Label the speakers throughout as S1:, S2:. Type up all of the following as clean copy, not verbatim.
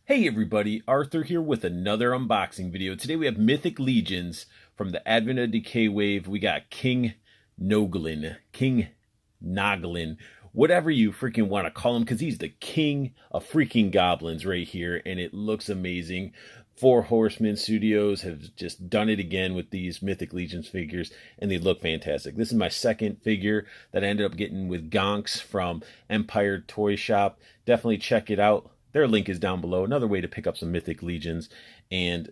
S1: Hey everybody, Arthur here with another unboxing video. Today we have Mythic Legions from the Advent of Decay wave. We got King Noglin, whatever you freaking want to call him, because he's the king of freaking goblins right here, and it looks amazing. Horseman Studios have just done it again with these Mythic Legions figures, and they look fantastic. This is my second figure that I ended up getting with Gonks from Empire Toy Shop. Definitely check it out. Their link is down below. Another way to pick up some Mythic Legions. And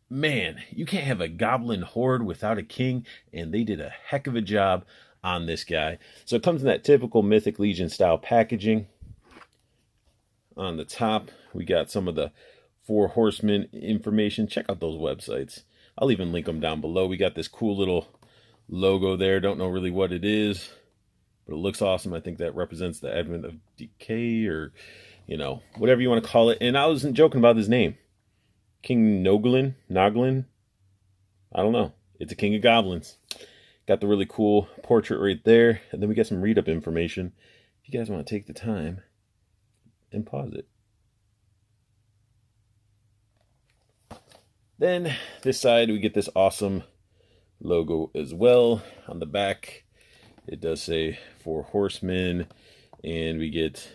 S1: man, you can't have a goblin horde without a king. And they did a heck of a job on this guy. So it comes in that typical Mythic Legion style packaging. On the top, we got some of the Horseman information. Check out those websites. I'll even link them down below. We got this cool little logo there. Don't know really what it is, but it looks awesome. I think that represents the Advent of Decay, or you know, whatever you want to call it. And I wasn't joking about his name. King Noglin? I don't know. It's a king of goblins. Got the really cool portrait right there. And then we got some read-up information. If you guys want to take the time and pause it. Then this side, we get this awesome logo as well. On the back, it does say Horsemen. And we get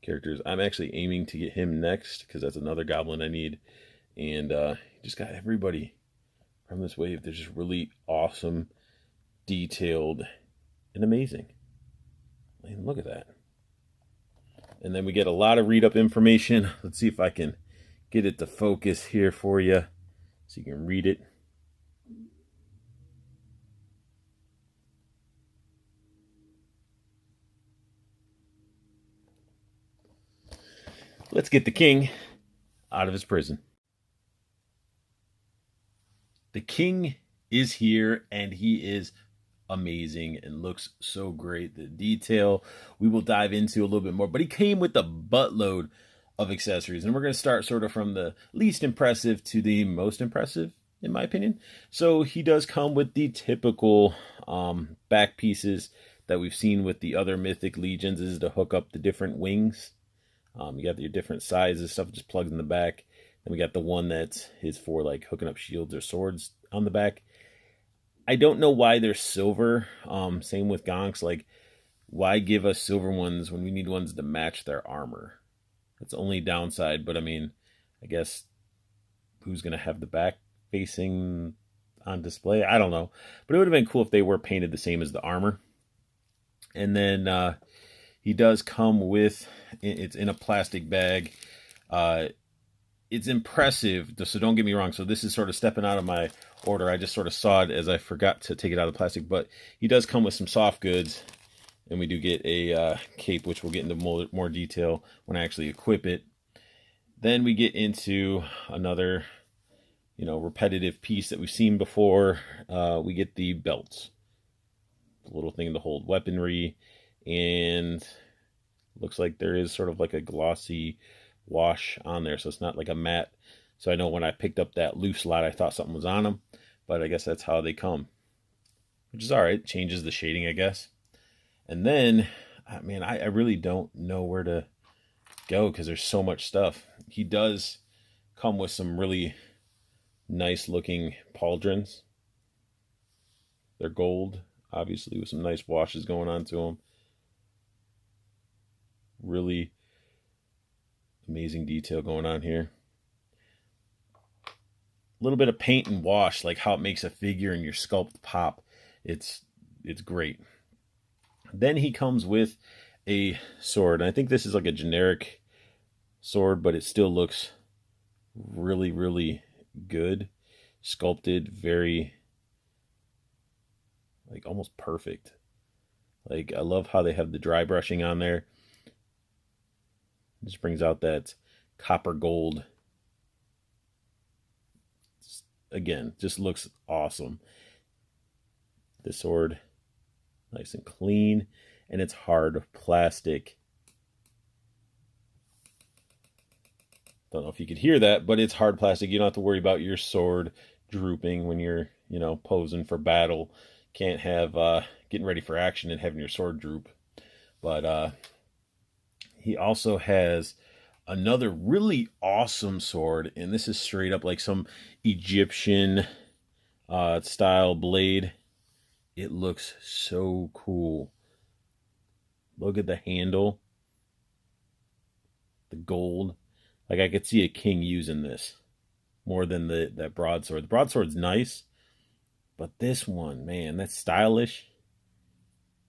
S1: characters. I'm actually aiming to get him next because that's another goblin I need. And just got everybody from this wave. They're just really awesome, detailed, and amazing. And look at that. And then we get a lot of read-up information. Let's see if I can get it to focus here for you so you can read it. Let's get the king out of his prison. The king is here, and he is amazing and looks so great. The detail we will dive into a little bit more, but he came with a buttload of accessories, and we're going to start sort of from the least impressive to the most impressive, in my opinion. So he does come with the typical back pieces that we've seen with the other Mythic Legions. This is to hook up the different wings. You got your different sizes, stuff just plugs in the back. Then we got the one that is for like hooking up shields or swords on the back. I don't know why they're silver. Same with Gonks. Like, why give us silver ones when we need ones to match their armor? That's only downside, but I mean, I guess who's going to have the back facing on display? I don't know. But it would have been cool if they were painted the same as the armor. And then he does come with, it's in a plastic bag. It's impressive, so don't get me wrong. So this is sort of stepping out of my order. I just sort of saw it as I forgot to take it out of the plastic. But he does come with some soft goods. And we do get a cape, which we'll get into more detail when I actually equip it. Then we get into another, repetitive piece that we've seen before. We get the belts. The little thing to hold weaponry. And looks like there is sort of like a glossy wash on there, so it's not like a matte. So I know when I picked up that loose lot, I thought something was on them, but I guess that's how they come, which is all right. Changes the shading, I guess. And then, man, I really don't know where to go because there's so much stuff. He does come with some really nice looking pauldrons. They're gold, obviously, with some nice washes going on to them. Really amazing detail going on here. A little bit of paint and wash, like how it makes a figure and your sculpt pop. It's great. Then he comes with a sword. And I think this is like a generic sword, but it still looks really, really good. Sculpted, very, like, almost perfect. Like, I love how they have the dry brushing on there. Just brings out that copper gold. Again, just looks awesome. The sword, nice and clean, and it's hard plastic. Don't know if you could hear that, but it's hard plastic. You don't have to worry about your sword drooping when you're, posing for battle. Can't have getting ready for action and having your sword droop. But he also has Another really awesome sword, and this is straight up like some Egyptian style blade. It looks so cool. Look at the handle, the gold. Like I could see a king using this more than that broadsword. The broadsword's nice, but this one, man, that's stylish,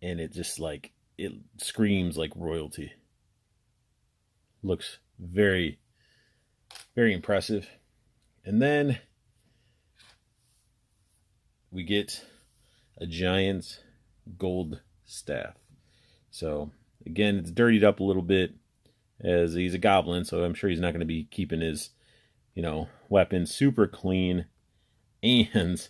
S1: and it just like it screams like royalty. Looks very, very impressive. And then we get a giant gold staff. So again, it's dirtied up a little bit as he's a goblin, so I'm sure he's not going to be keeping his, weapon super clean. And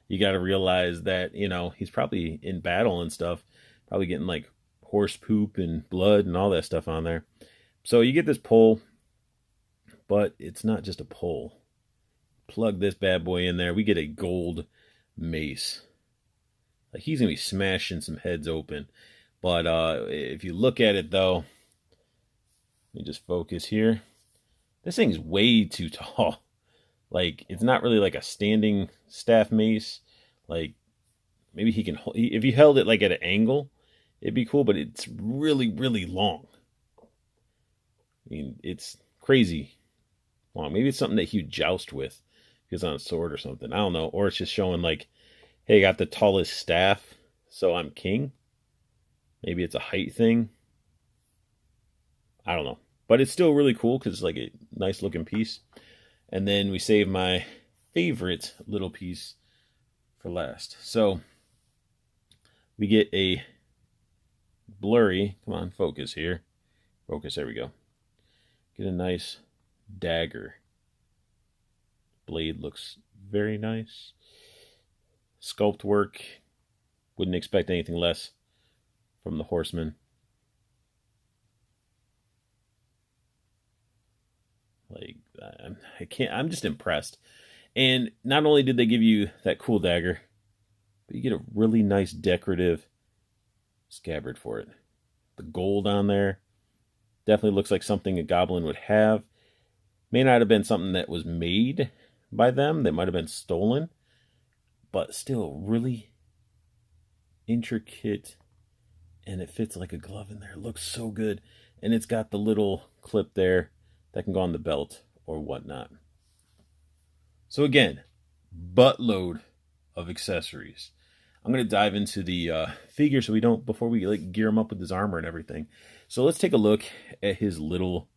S1: you got to realize that, he's probably in battle and stuff, probably getting like horse poop and blood and all that stuff on there. So you get this pole, but it's not just a pole. Plug this bad boy in there. We get a gold mace. Like he's going to be smashing some heads open. But if you look at it, though, let me just focus here. This thing's way too tall. Like, it's not really like a standing staff mace. Like, maybe he can... If you held it, like, at an angle, it'd be cool, but it's really, really long. I mean, it's crazy long. Maybe it's something that he would joust with. If he was on a sword or something. I don't know. Or it's just showing, like, hey, I got the tallest staff, so I'm king. Maybe it's a height thing. I don't know. But it's still really cool because it's like a nice looking piece. And then we save my favorite little piece for last. So we get a blurry, come on, focus here. Focus, there we go. Get a nice dagger. Blade looks very nice. Sculpt work. Wouldn't expect anything less from the Horseman. Like, I'm just impressed. And not only did they give you that cool dagger, but you get a really nice decorative scabbard for it. The gold on there definitely looks like something a goblin would have. May not have been something that was made by them. That might have been stolen. But still really intricate. And it fits like a glove in there. It looks so good. And it's got the little clip there that can go on the belt or whatnot. So again, buttload of accessories. I'm going to dive into the figure so we don't, before we like gear him up with his armor and everything. So let's take a look at his little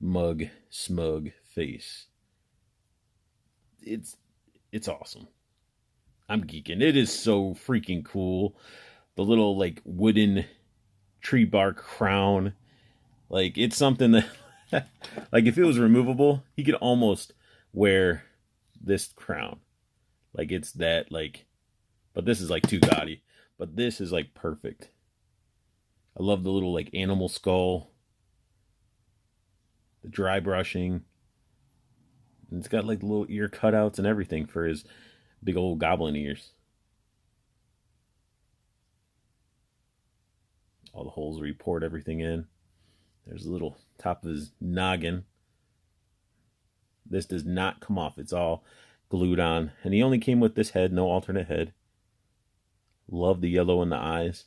S1: mug, smug face. It's awesome. I'm geeking. It is so freaking cool. The little like wooden tree bark crown. Like it's something that like if it was removable, he could almost wear this crown. Like it's that like, but this is like too gaudy. But this is like perfect. I love the little like animal skull. The dry brushing. And it's got like little ear cutouts and everything for his big old goblin ears. All the holes where you poured everything in. There's a little top of his noggin. This does not come off. It's all glued on. And he only came with this head, no alternate head. Love the yellow in the eyes.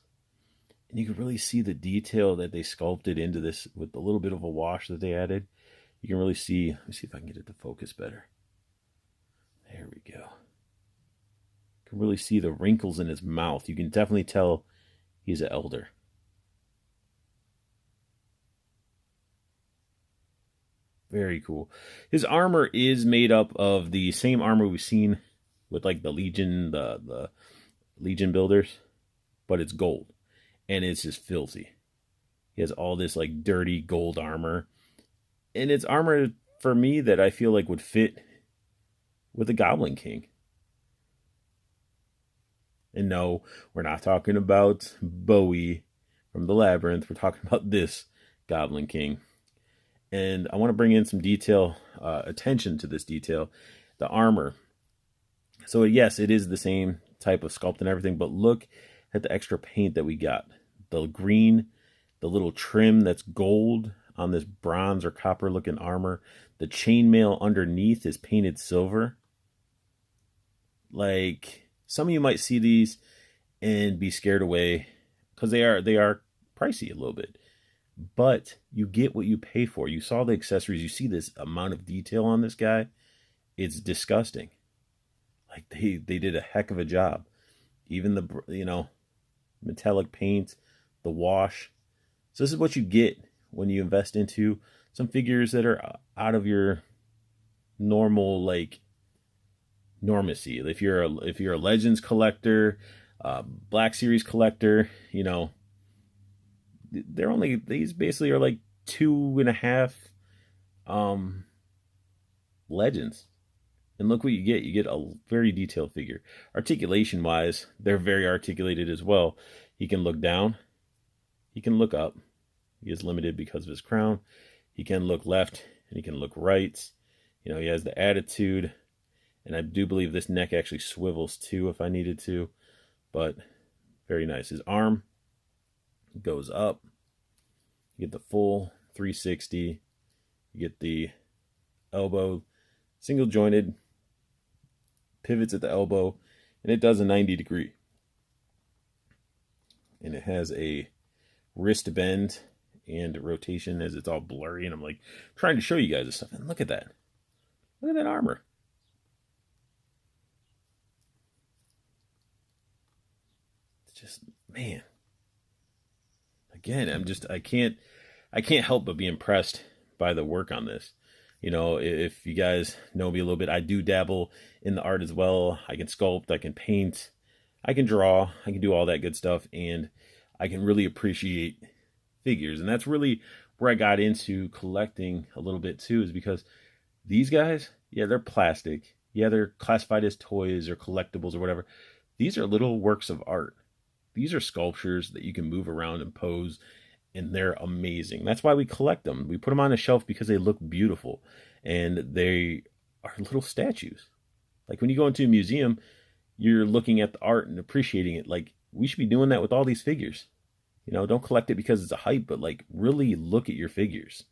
S1: And you can really see the detail that they sculpted into this with a little bit of a wash that they added. You can really see, let me see if I can get it to focus better. There we go. You can really see the wrinkles in his mouth. You can definitely tell he's an elder. Very cool. His armor is made up of the same armor we've seen with like the Legion, the Legion builders, but it's gold. And it's just filthy. He has all this like dirty gold armor. And it's armor for me that I feel like would fit with the Goblin King. And no, we're not talking about Bowie from the Labyrinth. We're talking about this Goblin King. And I want to bring in some detail, attention to this detail. The armor. So yes, it is the same type of sculpt and everything, but look at the extra paint that we got. The green, the little trim that's gold on this bronze or copper looking armor. The chainmail underneath is painted silver. Like, some of you might see these and be scared away because they are pricey a little bit. But you get what you pay for. You saw the accessories. You see this amount of detail on this guy. It's disgusting. Like, they did a heck of a job. Even the, metallic paint, the wash. So this is what you get when you invest into some figures that are out of your normal, like, normacy. If you're a Legends collector, Black Series collector, these basically are like 2.5 Legends. And look what you get. You get a very detailed figure. Articulation wise, they're very articulated as well. He can look down. He can look up. He is limited because of his crown. He can look left and he can look right. He has the attitude. And I do believe this neck actually swivels too if I needed to. But very nice. His arm goes up. You get the full 360. You get the elbow single jointed, pivots at the elbow, and it does a 90-degree. And it has a wrist bend and rotation as it's all blurry. And I'm like trying to show you guys this stuff. And look at that. Look at that armor. It's just, man. Again, I can't help but be impressed by the work on this. If you guys know me a little bit, I do dabble in the art as well. I can sculpt, I can paint, I can draw, I can do all that good stuff, and I can really appreciate figures. And that's really where I got into collecting a little bit too, is because these guys, yeah, they're plastic. Yeah, they're classified as toys or collectibles or whatever. These are little works of art. These are sculptures that you can move around and pose, and they're amazing. That's why we collect them. We put them on a shelf because they look beautiful, and they are little statues. Like, when you go into a museum, you're looking at the art and appreciating it. Like, we should be doing that with all these figures. Don't collect it because it's a hype, but like, really look at your figures.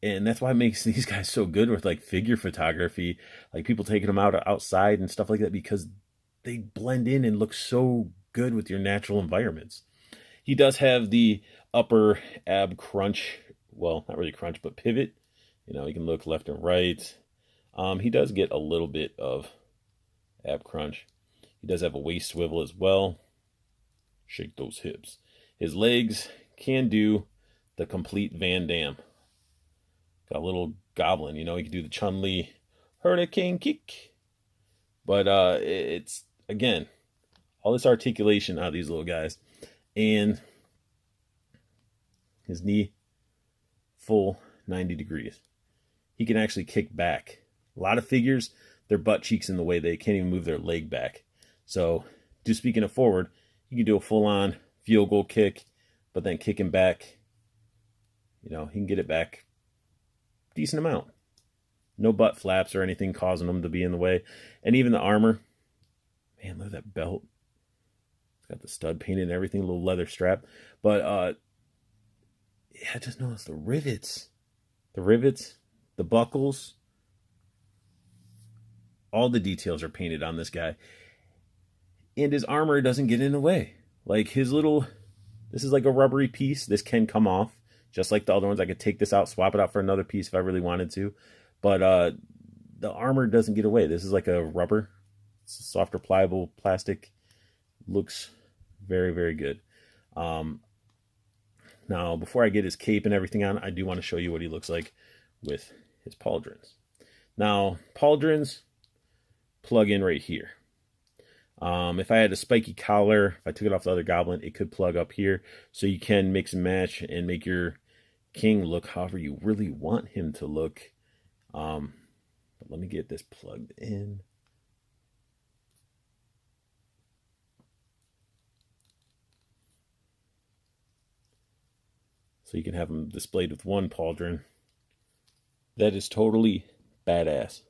S1: And that's why it makes these guys so good with like figure photography, like people taking them outside and stuff like that, because they blend in and look so good with your natural environments. He does have the upper ab crunch. Well, not really crunch, but pivot. He can look left and right. He does get a little bit of ab crunch. He does have a waist swivel as well. Shake those hips. His legs can do the complete Van Damme. Got a little goblin. He can do the Chun-Li hurricane kick. But it's, again, all this articulation out of these little guys. And his knee, full 90 degrees. He can actually kick back. A lot of figures, their butt cheeks in the way, they can't even move their leg back. So, just speaking of forward, you can do a full-on field goal kick, but then kicking back, he can get it back a decent amount. No butt flaps or anything causing him to be in the way. And even the armor, man, look at that belt. Got the stud painted and everything, a little leather strap. But, yeah, just notice the rivets. The buckles. All the details are painted on this guy. And his armor doesn't get in the way. Like, this is like a rubbery piece. This can come off. Just like the other ones. I could take this out, swap it out for another piece if I really wanted to. But the armor doesn't get away. This is like a rubber. It's a softer, pliable plastic. Looks very, very good. Now, before I get his cape and everything on, I do want to show you what he looks like with his pauldrons. Now, pauldrons plug in right here. If I had a spiky collar, if I took it off the other goblin, it could plug up here. So you can mix and match and make your king look however you really want him to look. But let me get this plugged in. So you can have them displayed with one pauldron. That is totally badass.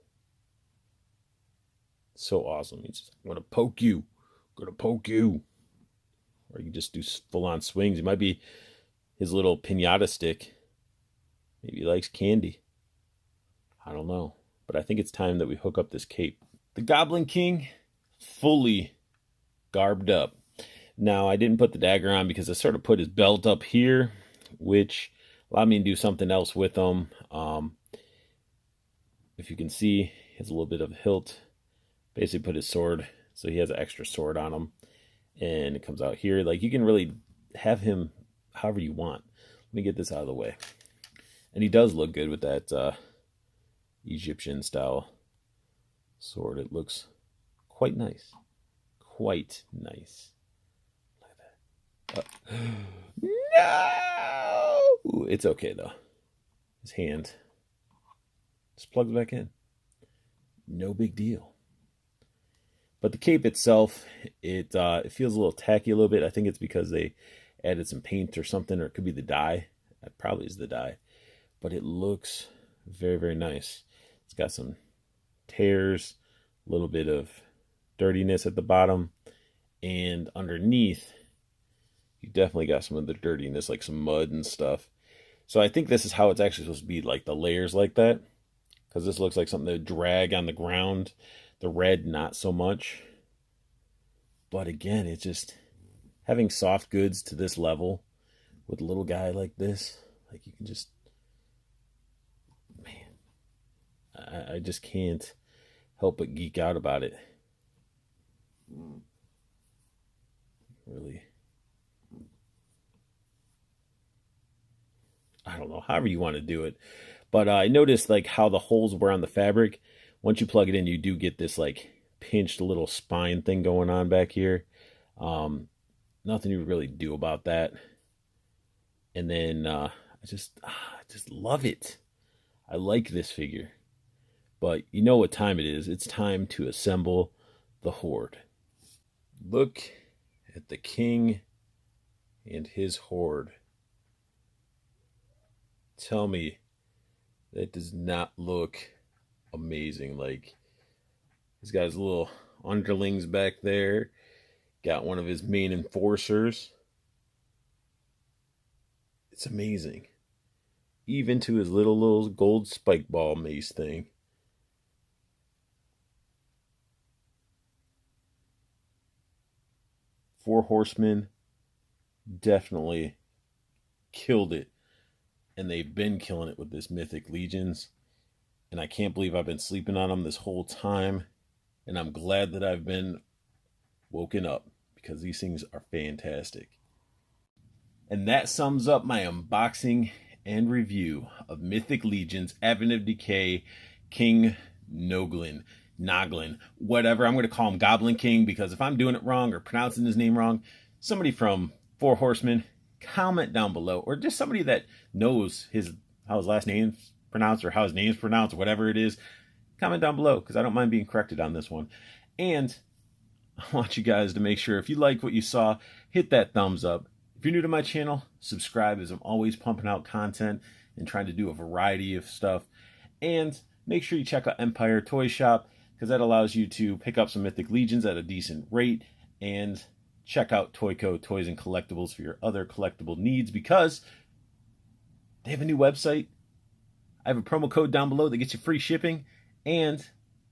S1: So awesome. He's just, I'm going to poke you. I'm going to poke you. Or you can just do full-on swings. It might be his little piñata stick. Maybe he likes candy. I don't know. But I think it's time that we hook up this cape. The Goblin King, fully garbed up. Now, I didn't put the dagger on because I sort of put his belt up here, which allowed me to do something else with him. If you can see, he has a little bit of a hilt. Basically put his sword, so he has an extra sword on him. And it comes out here. Like, you can really have him however you want. Let me get this out of the way. And he does look good with that Egyptian style sword. It looks quite nice. Quite nice. Look at that. No! Ooh, it's okay though. His hand just plugs back in. No big deal. But the cape itself, it feels a little tacky a little bit. I think it's because they added some paint or something, or it could be the dye. That probably is the dye. But it looks very, very nice. It's got some tears, a little bit of dirtiness at the bottom, and underneath, you definitely got some of the dirtiness, like some mud and stuff. So I think this is how it's actually supposed to be, like the layers like that, because this looks like something that would drag on the ground. The red, not so much. But again, it's just having soft goods to this level with a little guy like this. Like, you can just, man, I just can't help but geek out about it. Really. I don't know, however you want to do it. But I noticed like how the holes were on the fabric. Once you plug it in, you do get this like pinched little spine thing going on back here. Nothing you really do about that. And then I just love it. I like this figure. But you know what time it is. It's time to assemble the horde. Look at the king and his horde. Tell me that does not look amazing. Like, he's got his little underlings back there. Got one of his main enforcers. It's amazing. Even to his little gold spike ball mace thing. Four Horsemen definitely killed it. And they've been killing it with this Mythic Legions. And I can't believe I've been sleeping on them this whole time. And I'm glad that I've been woken up, because these things are fantastic. And that sums up my unboxing and review of Mythic Legions, Advent of Decay, King Noglin, whatever. I'm going to call him Goblin King, because if I'm doing it wrong or pronouncing his name wrong, somebody from Four Horsemen, comment down below, or just somebody that knows how his last name's pronounced, or how his name's pronounced, or whatever it is, comment down below, because I don't mind being corrected on this one. And I want you guys to make sure, if you like what you saw, hit that thumbs up. If you're new to my channel, subscribe, as I'm always pumping out content and trying to do a variety of stuff. And make sure you check out Empire Toy Shop, because that allows you to pick up some Mythic Legions at a decent rate. And check out Toyco Toys and Collectibles for your other collectible needs, because they have a new website. I have a promo code down below that gets you free shipping. And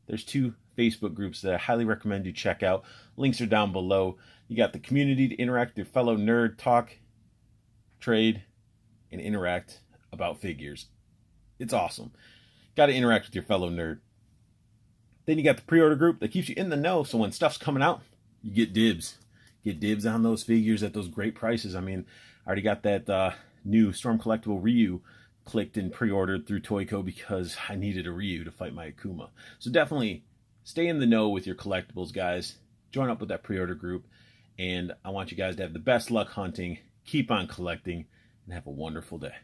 S1: there's 2 Facebook groups that I highly recommend you check out. Links are down below. You got the community to interact with your fellow nerd, talk, trade, and interact about figures. It's awesome. Got to interact with your fellow nerd. Then you got the pre-order group that keeps you in the know, so when stuff's coming out, you get dibs. Get dibs on those figures at those great prices. I mean, I already got that new Storm Collectible Ryu clicked and pre-ordered through Toyco, because I needed a Ryu to fight my Akuma. So definitely stay in the know with your collectibles, guys. Join up with that pre-order group. And I want you guys to have the best luck hunting, keep on collecting, and have a wonderful day.